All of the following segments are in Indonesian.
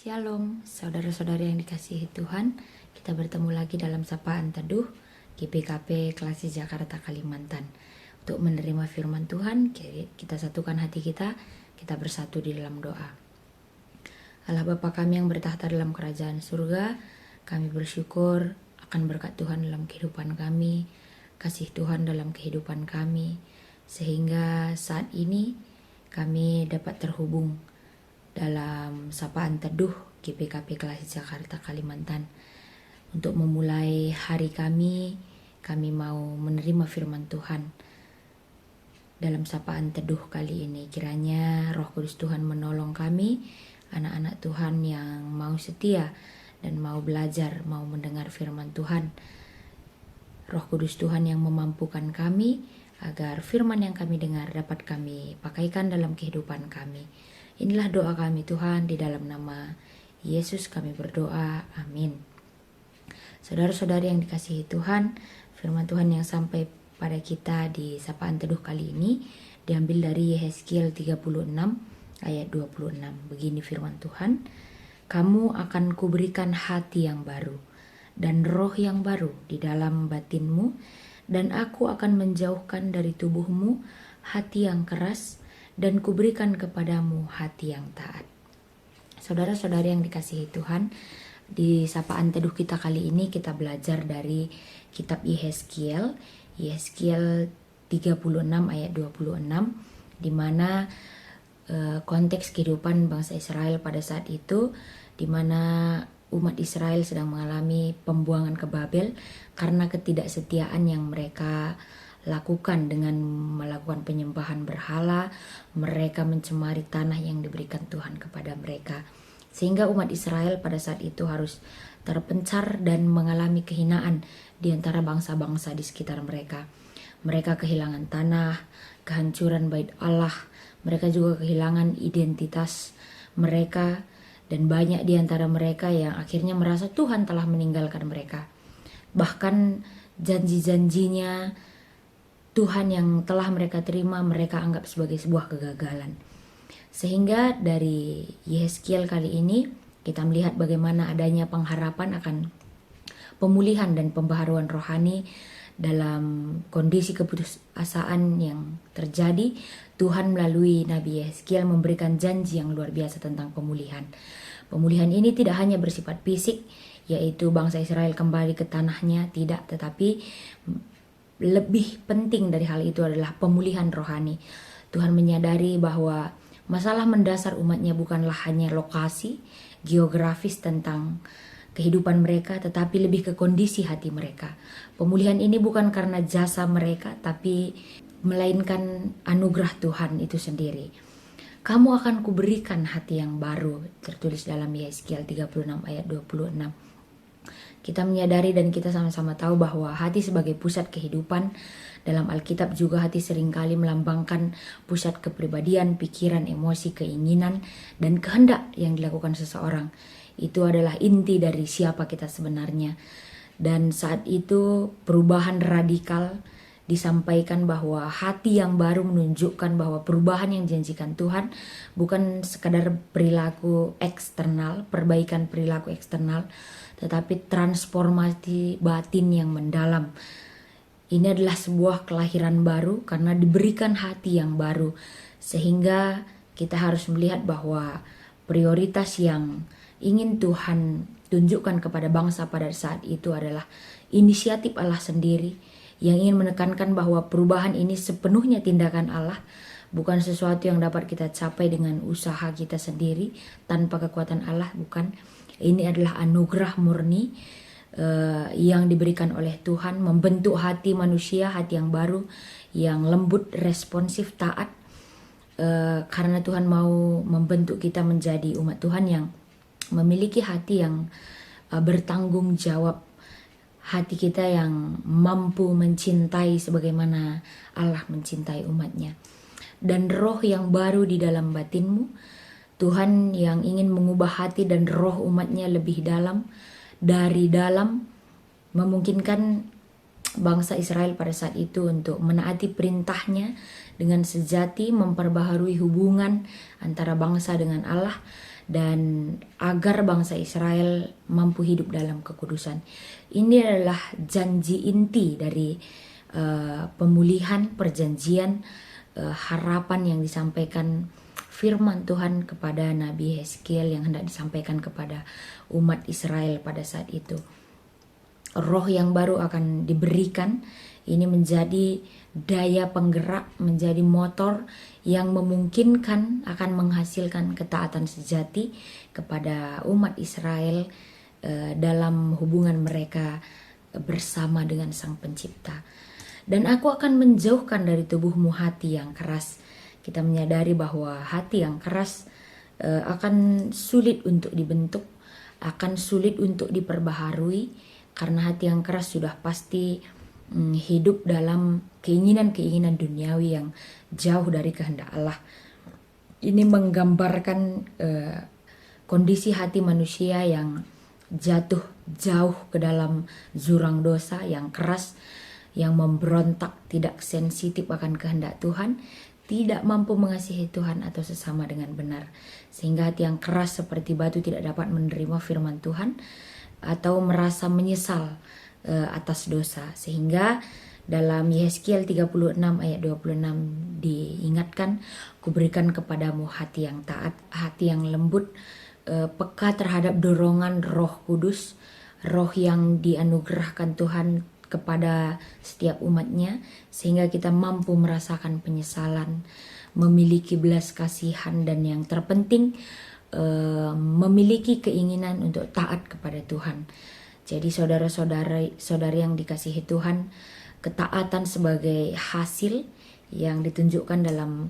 Shalom, saudara-saudari yang dikasihi Tuhan. Kita bertemu lagi dalam Sapaan Teduh GPKP Klasik Jakarta Kalimantan. Untuk menerima firman Tuhan, kita satukan hati kita bersatu di dalam doa. Allah Bapa kami yang bertahta dalam kerajaan surga, kami bersyukur akan berkat Tuhan dalam kehidupan kami, kasih Tuhan dalam kehidupan kami, sehingga saat ini kami dapat terhubung dalam Sapaan Teduh GPKP Klasik Jakarta Kalimantan. Untuk memulai hari kami mau menerima firman Tuhan. Dalam Sapaan Teduh kali ini, kiranya Roh Kudus Tuhan menolong kami, anak-anak Tuhan yang mau setia dan mau belajar, mau mendengar firman Tuhan. Roh Kudus Tuhan yang memampukan kami agar firman yang kami dengar dapat kami pakaikan dalam kehidupan kami. Inilah doa kami Tuhan, di dalam nama Yesus kami berdoa, amin. Saudara-saudari yang dikasihi Tuhan, firman Tuhan yang sampai pada kita di Sapaan Teduh kali ini diambil dari Yehezkiel 36 ayat 26. Begini firman Tuhan, kamu akan kuberikan hati yang baru dan roh yang baru di dalam batinmu, dan aku akan menjauhkan dari tubuhmu hati yang keras, dan kuberikan kepadamu hati yang taat. Saudara-saudari yang dikasihi Tuhan, di Sapaan Teduh kita kali ini kita belajar dari kitab Yehezkiel 36 ayat 26, di mana konteks kehidupan bangsa Israel pada saat itu, di mana umat Israel sedang mengalami pembuangan ke Babel karena ketidaksetiaan yang mereka lakukan dengan melakukan penyembahan berhala. Mereka mencemari tanah yang diberikan Tuhan kepada mereka, sehingga umat Israel pada saat itu harus terpencar dan mengalami kehinaan di antara bangsa-bangsa di sekitar mereka. Mereka kehilangan tanah, kehancuran bait Allah, mereka juga kehilangan identitas mereka, Dan banyak di antara mereka yang akhirnya merasa Tuhan telah meninggalkan mereka. Bahkan janji-janjinya Tuhan yang telah mereka terima mereka anggap sebagai sebuah kegagalan. Sehingga dari Yehezkiel kali ini kita melihat bagaimana adanya pengharapan akan pemulihan dan pembaharuan rohani dalam kondisi keputusasaan yang terjadi. Tuhan melalui Nabi Yehezkiel memberikan janji yang luar biasa tentang pemulihan. Pemulihan ini tidak hanya bersifat fisik, yaitu bangsa Israel kembali ke tanahnya, tidak, tetapi lebih penting dari hal itu adalah pemulihan rohani. Tuhan menyadari bahwa masalah mendasar umatnya bukanlah hanya lokasi, geografis tentang kehidupan mereka, tetapi lebih ke kondisi hati mereka. Pemulihan ini bukan karena jasa mereka, tapi melainkan anugerah Tuhan itu sendiri. Kamu akan kuberikan hati yang baru, tertulis dalam Yehezkiel 36 ayat 26. Kita menyadari dan kita sama-sama tahu bahwa hati sebagai pusat kehidupan. Dalam Alkitab juga hati seringkali melambangkan pusat kepribadian, pikiran, emosi, keinginan, dan kehendak yang dilakukan seseorang. Itu adalah inti dari siapa kita sebenarnya. Dan saat itu perubahan radikal disampaikan bahwa hati yang baru menunjukkan bahwa perubahan yang dijanjikan Tuhan bukan sekadar perilaku eksternal, perbaikan perilaku eksternal, tetapi transformasi batin yang mendalam. Ini adalah sebuah kelahiran baru karena diberikan hati yang baru. Sehingga kita harus melihat bahwa prioritas yang ingin Tuhan tunjukkan kepada bangsa pada saat itu adalah inisiatif Allah sendiri yang ingin menekankan bahwa perubahan ini sepenuhnya tindakan Allah, bukan sesuatu yang dapat kita capai dengan usaha kita sendiri tanpa kekuatan Allah, bukan. Ini adalah anugerah murni yang diberikan oleh Tuhan, membentuk hati manusia, hati yang baru, yang lembut, responsif, taat, karena Tuhan mau membentuk kita menjadi umat Tuhan yang memiliki hati yang bertanggung jawab, hati kita yang mampu mencintai sebagaimana Allah mencintai umatnya. Dan roh yang baru di dalam batinmu, Tuhan yang ingin mengubah hati dan roh umatnya lebih dalam, dari dalam, memungkinkan bangsa Israel pada saat itu untuk menaati perintahnya dengan sejati, memperbaharui hubungan antara bangsa dengan Allah, dan agar bangsa Israel mampu hidup dalam kekudusan. Ini adalah janji inti dari pemulihan, perjanjian, harapan yang disampaikan firman Tuhan kepada Nabi Yehezkiel yang hendak disampaikan kepada umat Israel pada saat itu. Roh yang baru akan diberikan, ini menjadi daya penggerak, menjadi motor yang memungkinkan akan menghasilkan ketaatan sejati kepada umat Israel dalam hubungan mereka bersama dengan Sang Pencipta. Dan aku akan menjauhkan dari tubuhmu hati yang keras. Kita menyadari bahwa hati yang keras akan sulit untuk dibentuk, akan sulit untuk diperbaharui, karena hati yang keras sudah pasti hidup dalam keinginan-keinginan duniawi yang jauh dari kehendak Allah. Ini menggambarkan kondisi hati manusia yang jatuh jauh ke dalam jurang dosa, yang keras, yang memberontak, tidak sensitif akan kehendak Tuhan, tidak mampu mengasihi Tuhan atau sesama dengan benar. Sehingga hati yang keras seperti batu tidak dapat menerima firman Tuhan atau merasa menyesal atas dosa. Sehingga dalam Yehezkiel 36 ayat 26 diingatkan, kuberikan kepadamu hati yang taat, hati yang lembut, peka terhadap dorongan Roh Kudus, roh yang dianugerahkan Tuhan kepada setiap umatnya, sehingga kita mampu merasakan penyesalan, memiliki belas kasihan, dan yang terpenting memiliki keinginan untuk taat kepada Tuhan. Jadi saudara-saudari yang dikasihi Tuhan, ketaatan sebagai hasil yang ditunjukkan dalam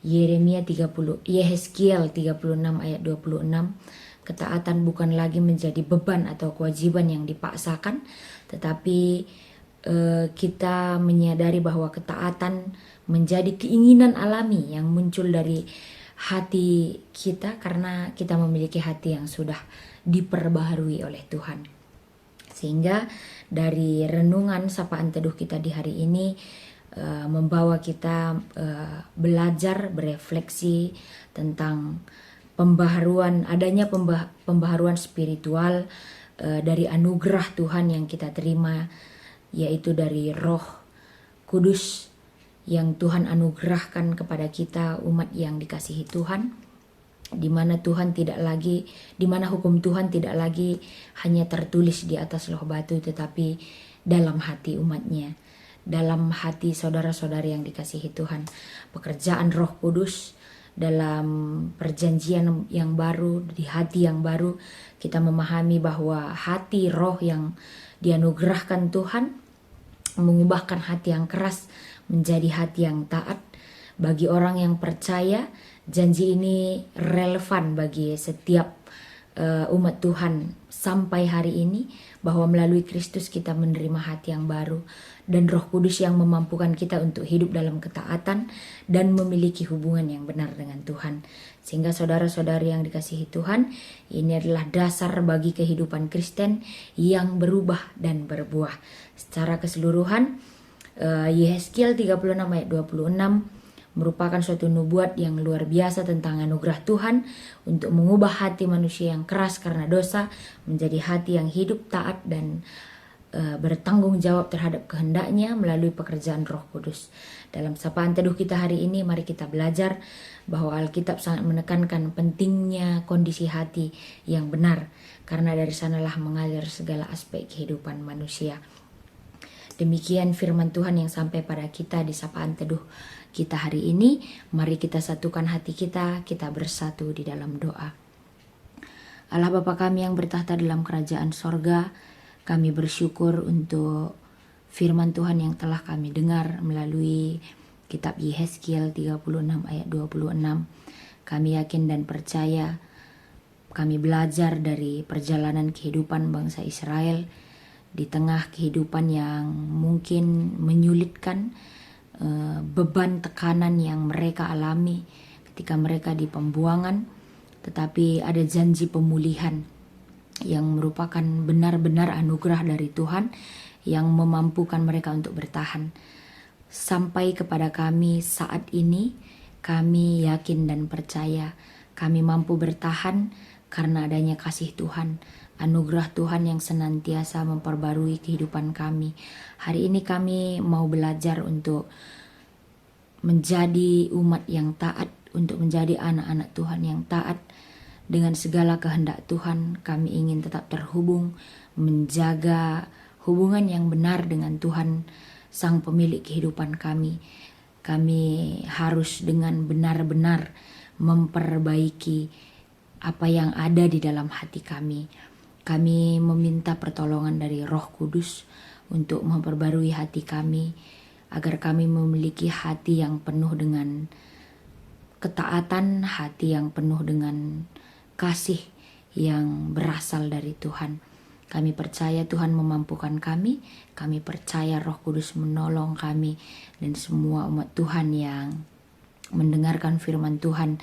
Yehezkiel 36 ayat 26, ketaatan bukan lagi menjadi beban atau kewajiban yang dipaksakan, tetapi kita menyadari bahwa ketaatan menjadi keinginan alami yang muncul dari hati kita karena kita memiliki hati yang sudah diperbaharui oleh Tuhan. Sehingga dari renungan sapaan teduh kita di hari ini membawa kita belajar, berefleksi tentang adanya pembaharuan spiritual dari anugerah Tuhan yang kita terima, yaitu dari Roh Kudus yang Tuhan anugerahkan kepada kita umat yang dikasihi Tuhan, di mana hukum Tuhan tidak lagi hanya tertulis di atas loh batu, tetapi dalam hati umatnya, dalam hati saudara-saudari yang dikasihi Tuhan. Pekerjaan Roh Kudus dalam perjanjian yang baru, di hati yang baru, kita memahami bahwa hati roh yang dianugerahkan Tuhan mengubahkan hati yang keras menjadi hati yang taat. Bagi orang yang percaya, janji ini relevan bagi setiap umat Tuhan sampai hari ini, bahwa melalui Kristus kita menerima hati yang baru dan Roh Kudus yang memampukan kita untuk hidup dalam ketaatan dan memiliki hubungan yang benar dengan Tuhan. Sehingga saudara-saudari yang dikasihi Tuhan, ini adalah dasar bagi kehidupan Kristen yang berubah dan berbuah. Secara keseluruhan, Yehezkiel 36 ayat 26 merupakan suatu nubuat yang luar biasa tentang anugerah Tuhan untuk mengubah hati manusia yang keras karena dosa menjadi hati yang hidup, taat, dan bertanggung jawab terhadap kehendaknya melalui pekerjaan Roh Kudus. Dalam sapaan teduh kita hari ini, mari kita belajar bahwa Alkitab sangat menekankan pentingnya kondisi hati yang benar, karena dari sanalah mengalir segala aspek kehidupan manusia. Demikian firman Tuhan yang sampai pada kita di sapaan teduh kita hari ini. Mari kita satukan hati kita bersatu di dalam doa. Allah Bapa kami yang bertahta dalam kerajaan sorga, kami bersyukur untuk firman Tuhan yang telah kami dengar melalui kitab Yehezkiel 36 ayat 26. Kami yakin dan percaya, kami belajar dari perjalanan kehidupan bangsa Israel di tengah kehidupan yang mungkin menyulitkan, beban tekanan yang mereka alami ketika mereka di pembuangan, tetapi ada janji pemulihan yang merupakan benar-benar anugerah dari Tuhan yang memampukan mereka untuk bertahan. Sampai kepada kami saat ini, kami yakin dan percaya kami mampu bertahan karena adanya kasih Tuhan, anugerah Tuhan yang senantiasa memperbarui kehidupan kami. Hari ini kami mau belajar untuk menjadi umat yang taat, untuk menjadi anak-anak Tuhan yang taat. Dengan segala kehendak Tuhan, kami ingin tetap terhubung, menjaga hubungan yang benar dengan Tuhan, Sang Pemilik kehidupan kami. Kami harus dengan benar-benar memperbaiki apa yang ada di dalam hati kami. Kami meminta pertolongan dari Roh Kudus untuk memperbarui hati kami, agar kami memiliki hati yang penuh dengan ketaatan, hati yang penuh dengan kasih yang berasal dari Tuhan. Kami percaya Tuhan memampukan kami percaya Roh Kudus menolong kami dan semua umat Tuhan yang mendengarkan firman Tuhan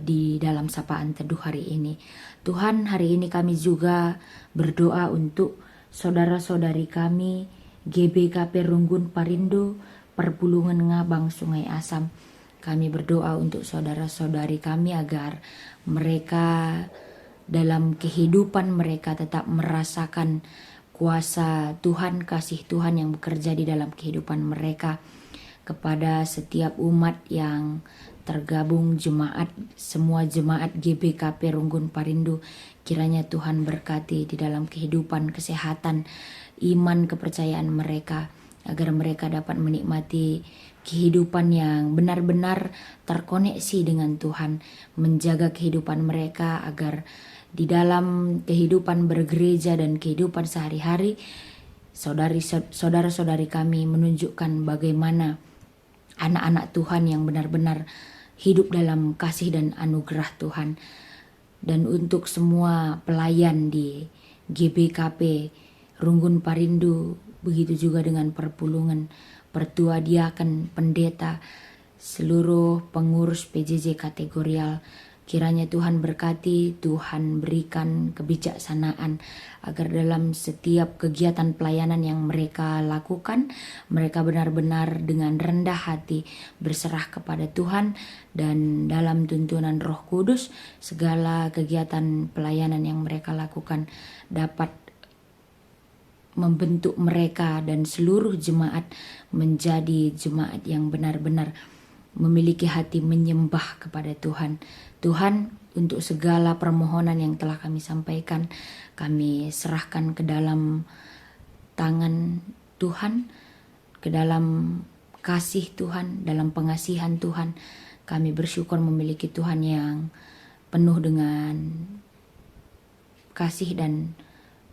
di dalam sapaan teduh hari ini. Tuhan, hari ini kami juga berdoa untuk saudara-saudari kami GBKP Runggun Parindo, Perpulungan Ngabang Sungai Asam. Kami berdoa untuk saudara-saudari kami agar mereka dalam kehidupan mereka tetap merasakan kuasa Tuhan, kasih Tuhan yang bekerja di dalam kehidupan mereka. Kepada setiap umat yang tergabung jemaat, semua jemaat GBKP Runggun Parindo, kiranya Tuhan berkati di dalam kehidupan, kesehatan, iman, kepercayaan mereka, agar mereka dapat menikmati kehidupan yang benar-benar terkoneksi dengan Tuhan, menjaga kehidupan mereka agar di dalam kehidupan bergereja dan kehidupan sehari-hari, saudara-saudari kami menunjukkan bagaimana anak-anak Tuhan yang benar-benar hidup dalam kasih dan anugerah Tuhan. Dan untuk semua pelayan di GBKP Runggun Parindo, begitu juga dengan perpulungan, pertua diaken, pendeta, seluruh pengurus PJJ kategorial. Kiranya Tuhan berkati, Tuhan berikan kebijaksanaan agar dalam setiap kegiatan pelayanan yang mereka lakukan, mereka benar-benar dengan rendah hati berserah kepada Tuhan, dan dalam tuntunan Roh Kudus segala kegiatan pelayanan yang mereka lakukan dapat membentuk mereka dan seluruh jemaat menjadi jemaat yang benar-benar memiliki hati menyembah kepada Tuhan. Tuhan, untuk segala permohonan yang telah kami sampaikan, kami serahkan ke dalam tangan Tuhan, ke dalam kasih Tuhan, dalam pengasihan Tuhan. Kami bersyukur memiliki Tuhan yang penuh dengan kasih dan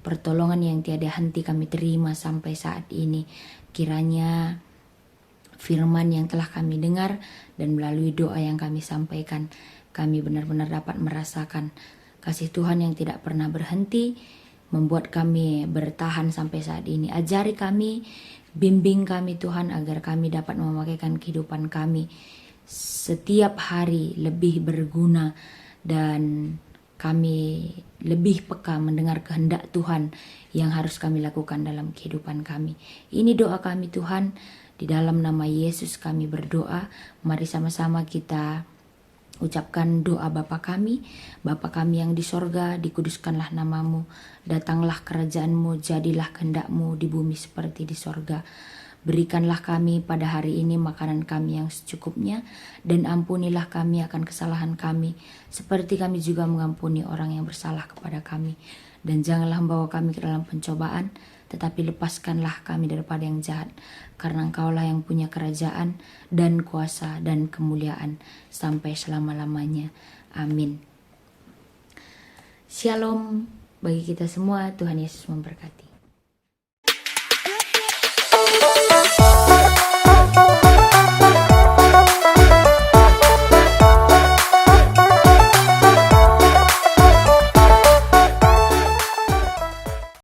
pertolongan yang tiada henti kami terima sampai saat ini. Kiranya firman yang telah kami dengar dan melalui doa yang kami sampaikan, kami benar-benar dapat merasakan kasih Tuhan yang tidak pernah berhenti, membuat kami bertahan sampai saat ini. Ajari kami, bimbing kami Tuhan, agar kami dapat memakaikan kehidupan kami setiap hari lebih berguna, dan kami lebih peka mendengar kehendak Tuhan yang harus kami lakukan dalam kehidupan kami. Ini doa kami Tuhan, di dalam nama Yesus kami berdoa. Mari sama-sama kita ucapkan doa Bapa kami. Bapa kami yang di sorga, dikuduskanlah namamu. Datanglah kerajaanmu, jadilah kehendakmu di bumi seperti di sorga. Berikanlah kami pada hari ini makanan kami yang secukupnya, dan ampunilah kami akan kesalahan kami, seperti kami juga mengampuni orang yang bersalah kepada kami. Dan janganlah membawa kami ke dalam pencobaan, tetapi lepaskanlah kami daripada yang jahat, karena Engkaulah yang punya kerajaan dan kuasa dan kemuliaan sampai selama-lamanya. Amin. Shalom bagi kita semua. Tuhan Yesus memberkati.